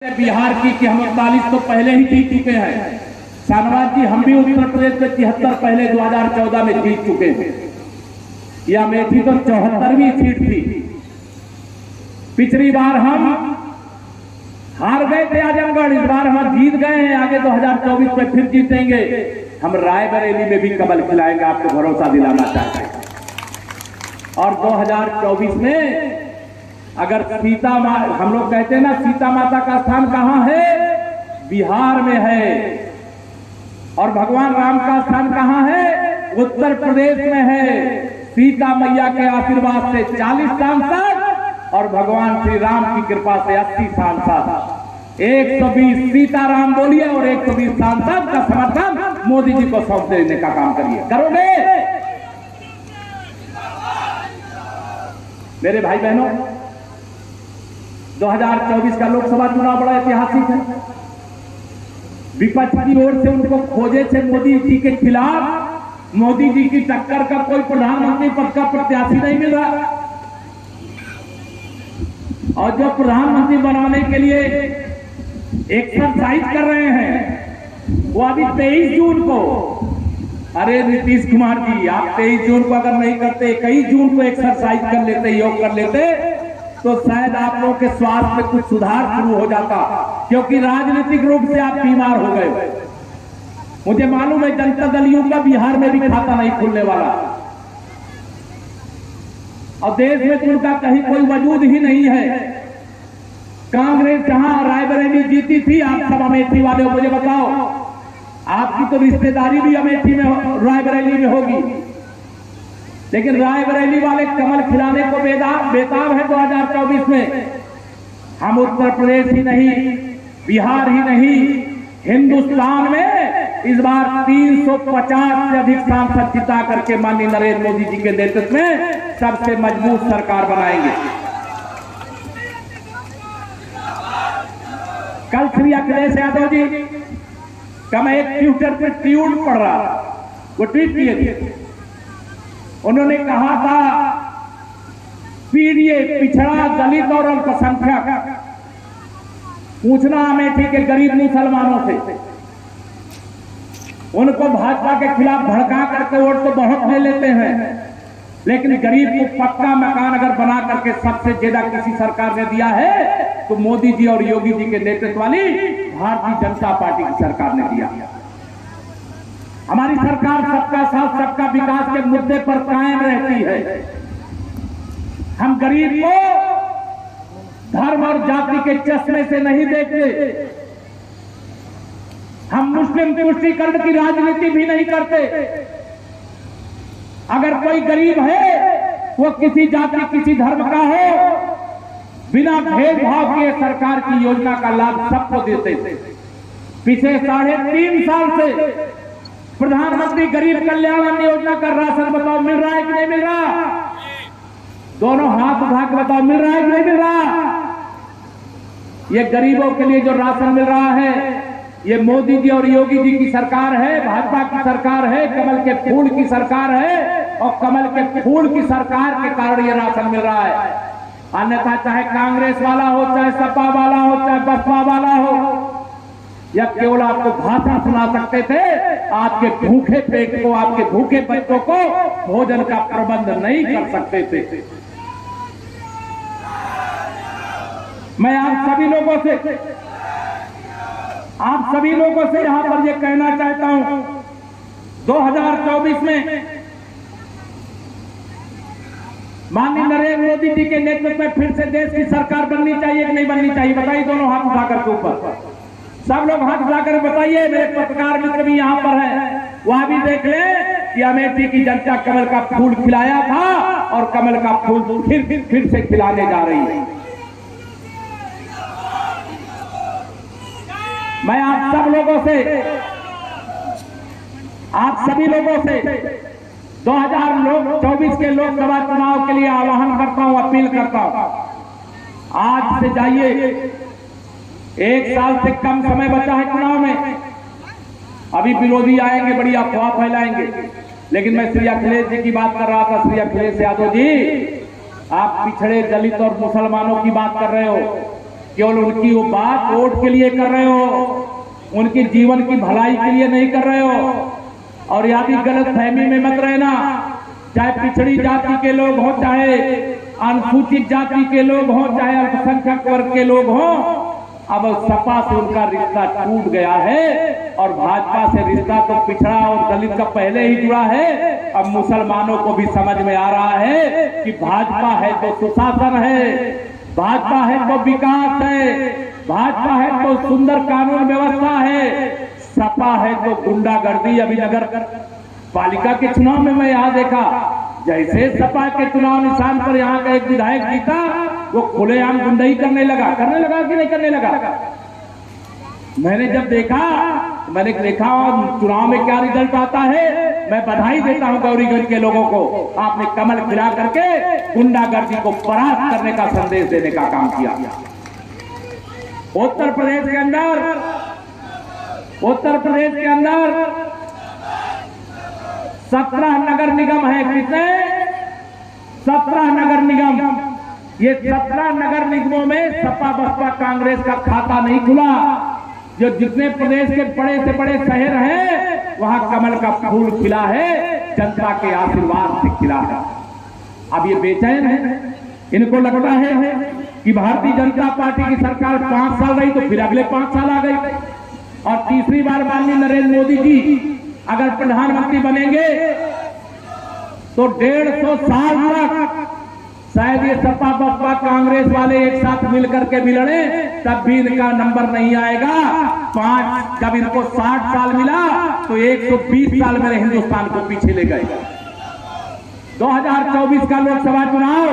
बिहार की कि हम 41 तो पहले ही जीत चुके हैं। शाहनवाज जी, हम भी उत्तर प्रदेश में 73 पहले 2014 में जीत चुके हैं। यह अमेठी तो 74वीं सीट थी। पिछली बार हम हार गए थे आजमगढ़, इस बार हम जीत गए हैं। आगे 2024 में फिर जीतेंगे। हम रायबरेली में भी कमल खिलाएंगे, आपको भरोसा दिलाना चाहते हैं। और 2024 में अगर सीता हम लोग कहते हैं ना, सीता माता का स्थान कहां है? बिहार में है। और भगवान राम का स्थान कहां है? उत्तर प्रदेश में है। सीता मैया के आशीर्वाद से 40 सांसद और भगवान श्री राम की कृपा से 80 सांसद, 120 सीताराम बोलिए और 120 सांसद का समर्थन मोदी जी को सौंप देने का काम करिए। करोगे मेरे भाई बहनों? 2024 का लोकसभा चुनाव बड़ा ऐतिहासिक है। विपक्ष की ओर से उनको खोजे थे मोदी जी के खिलाफ। मोदी जी की टक्कर का कोई प्रधानमंत्री पद का प्रत्याशी नहीं मिल रहा। और जो प्रधानमंत्री बनाने के लिए एक्सरसाइज कर रहे हैं, वो अभी 23 जून को, अरे नीतीश कुमार जी, आप 23 जून को अगर नहीं करते, 21 जून को एक्सरसाइज कर लेते, योग कर लेते, तो शायद आप लोगों के स्वास्थ्य में कुछ सुधार शुरू हो जाता। क्योंकि राजनीतिक रूप से आप बीमार हो गए। मुझे मालूम है जनता दल यू का बिहार में भी खाता नहीं खुलने वाला, और देश में तो उनका कहीं कोई वजूद ही नहीं है। कांग्रेस जहां रायबरेली जीती थी, आप सब अमेठी वाले मुझे बताओ, आपकी तो रिश्तेदारी भी अमेठी में, रायबरेली में होगी। लेकिन रायबरेली वाले कमल खिलाने को बेताब है 2024 में। हम उत्तर प्रदेश ही नहीं, बिहार ही नहीं, हिंदुस्तान में इस बार 350 से अधिक सांसद जिता करके माननीय नरेंद्र मोदी जी के नेतृत्व में सबसे मजबूत सरकार बनाएंगे। कल श्री अखिलेश यादव जी का मैं एक ट्विटर पर ट्वीट पढ़ रहा था, वो ट्वीट किए थे। उन्होंने कहा था, पीड़ित, पिछड़ा, दलित और अल्पसंख्यक पूछना अमेठी के गरीब मुसलमानों से, उनको भाजपा के खिलाफ भड़का करके वोट तो बहुत ले लेते हैं, लेकिन गरीब को पक्का मकान अगर बना करके सबसे ज्यादा किसी सरकार ने दिया है तो मोदी जी और योगी जी के नेतृत्व वाली भारतीय जनता पार्टी की सरकार ने दिया। हमारी सरकार सबका साथ सबका विकास के मुद्दे पर कायम रहती है। हम गरीब को धर्म और जाति के चश्मे से नहीं देखते। हम मुस्लिम तुष्टीकरण की राजनीति भी नहीं करते। अगर कोई गरीब है, वो किसी जाति किसी धर्म का हो, बिना भेदभाव के सरकार की योजना का लाभ सबको देते थे। पिछले 3.5 साल से प्रधानमंत्री गरीब कल्याण अन्न योजना का राशन बताओ मिल रहा है कि नहीं मिल रहा? दोनों हाथ उठा के बताओ, मिल रहा है कि नहीं मिल रहा? ये गरीबों के लिए जो राशन मिल रहा है, ये मोदी जी और योगी जी की सरकार है, भाजपा की सरकार है, कमल के फूल की सरकार है। और कमल के फूल की सरकार के कारण ये राशन मिल रहा है। अन्यथा चाहे कांग्रेस वाला हो, चाहे सपा वाला हो, चाहे बसपा वाला हो, या केवल आपको भाषण सुना सकते थे, आपके भूखे पेट को, आपके भूखे बच्चों को भोजन का प्रबंध नहीं कर सकते थे। मैं आप सभी लोगों से यहां पर यह कहना चाहता हूं, 2024 में माननीय नरेंद्र मोदी जी के नेतृत्व में फिर से देश की सरकार बननी चाहिए कि नहीं बननी चाहिए? बताइए, दोनों हाथ उठाकर के ऊपर, सब लोग हाथ उठाकर बताइए। मेरे पत्रकार मित्र भी यहां पर है, वहां भी देख ले कि अमेठी की जनता कमल का फूल खिलाया था और कमल का फूल फिर से खिलाने जा रही है। मैं आप सभी लोगों से 2024 के लोकसभा चुनाव के लिए आह्वान करता हूं, अपील करता हूं। आज से जाइए, 1 साल से कम समय बचा है चुनाव में। अभी विरोधी आएंगे, बड़ी अफवाह फैलाएंगे, लेकिन मैं श्री अखिलेश जी की बात कर रहा था। श्री अखिलेश यादव जी, आप पिछड़े, दलित और मुसलमानों की बात कर रहे हो, केवल उनकी वो बात वोट के लिए कर रहे हो, उनकी जीवन की भलाई के लिए नहीं कर रहे हो। और यदि गलत फहमी में मत रहना, चाहे पिछड़ी जाति के लोग हों, चाहे अनुसूचित जाति के लोग हों, चाहे अल्पसंख्यक वर्ग के लोग हों, अब सपा से उनका रिश्ता टूट गया है और भाजपा से रिश्ता तो पिछड़ा और दलित का पहले ही जुड़ा है। अब मुसलमानों को भी समझ में आ रहा है कि भाजपा है तो सुशासन है, भाजपा है तो विकास है, भाजपा है तो सुंदर कानून व्यवस्था है, सपा है तो गुंडागर्दी। अभी नगर पालिका के चुनाव में मैं यहाँ देखा, जैसे सपा के चुनाव निशान पर यहाँ का एक विधायक जीता, वो खुलेआम गुंडाई करने लगा कि नहीं करने लगा। मैंने जब देखा, मैंने देखा चुनाव में क्या रिजल्ट आता है। मैं बधाई देता हूं गौरीगंज के लोगों को, आपने कमल खिला करके गुंडागर्दी को परास्त करने का संदेश देने का काम किया। उत्तर प्रदेश के अंदर 17 नगर निगम है। कितने? 17 नगर निगम। ये 17 नगर निगमों में सपा बसपा कांग्रेस का खाता नहीं खुला। जो जितने प्रदेश के बड़े से बड़े शहर हैं, वहां कमल का फूल खिला है, जनता के आशीर्वाद से खिला है। अब ये बेचैन है, इनको लगता है कि भारतीय जनता पार्टी की सरकार 5 साल रही तो फिर अगले 5 साल आ गई और तीसरी बार माननीय नरेंद्र मोदी जी अगर प्रधानमंत्री बनेंगे तो 150 साल तक शायद ये सपा बसपा कांग्रेस वाले एक साथ मिलकर के भी लड़े, तब भी इनका नंबर नहीं आएगा। जब इनको 60 साल मिला तो 120 साल मेरे हिंदुस्तान को पीछे ले गए। 2024 का लोकसभा चुनाव